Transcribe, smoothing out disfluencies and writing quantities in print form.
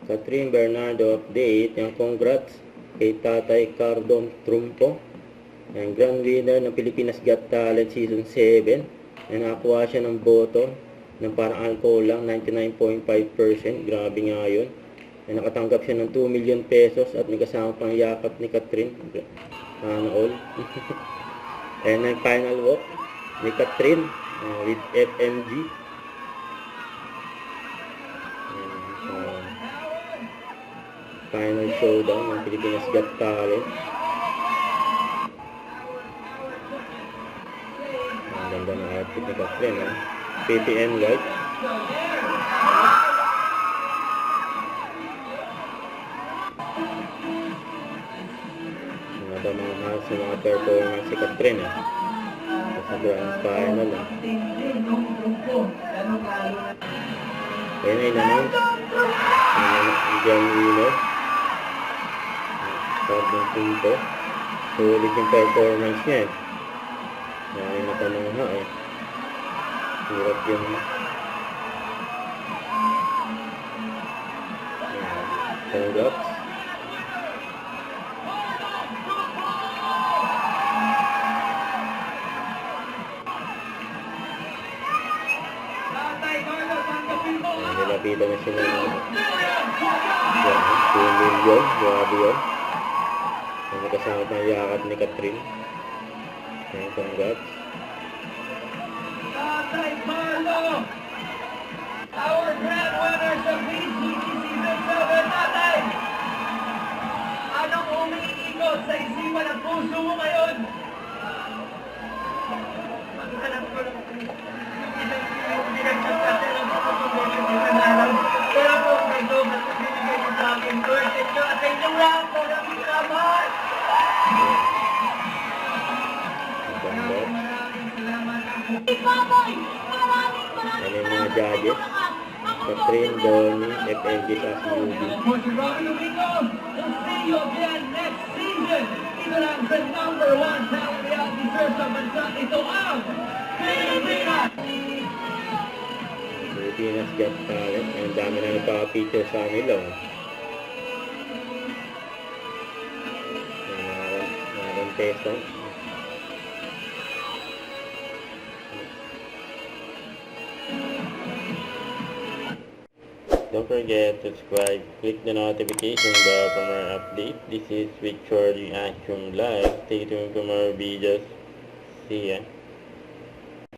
Catherine Bernardo update. Yung congrats kay Tatay Cardon Trumpo. Yung grand winner ng Pilipinas Got Talent Season 7. Yung nakakuha siya ng boto ng parang alcohol lang, 99.5%. Grabe nga yun. Yung nakatanggap siya ng 2 million pesos at may kasama pang yakap ni Catherine. Sana all. And yung final walk ni Catherine with FMG. Final showdown ng Pilipinas Got Talent. Ang ganda ng outfit ni Catherine, PPN white. Mga mga mahal sa mga performance si Catherine, sa grand final. Ayun na in-announce ang grand winner. Cardon Trumpo. Sulit yung performance niya Dahil natanongha Hirap yung congrats. Nilapitan na sila ng 2 million. Grabe yun. May kasama pang yakap ni Catherine. Congrats. Tatay Marlo, our grand winners of PCT Season 7, Tatay! Anong umiikot sa isipan ng puso mo ngayon? Maghanap ko lang pero po, may dogat na binigay mo sa akin, Lord. Ito at inyong lahat, maraming salamat! Ano yung mga judges? Catherine, Donnie, FMG sa CUB. We'll see you again next season. Ito lang sa number 1 talent reality show sa bansa. Ito ang Pilipinas! Pilipinas Got Talent. Ang dami na nagpaka-feature sa nila. Mga contestant. Don't forget to subscribe, click the notification bell for more updates. This is Victor Reaction Live. Stay tuned for more videos. See ya.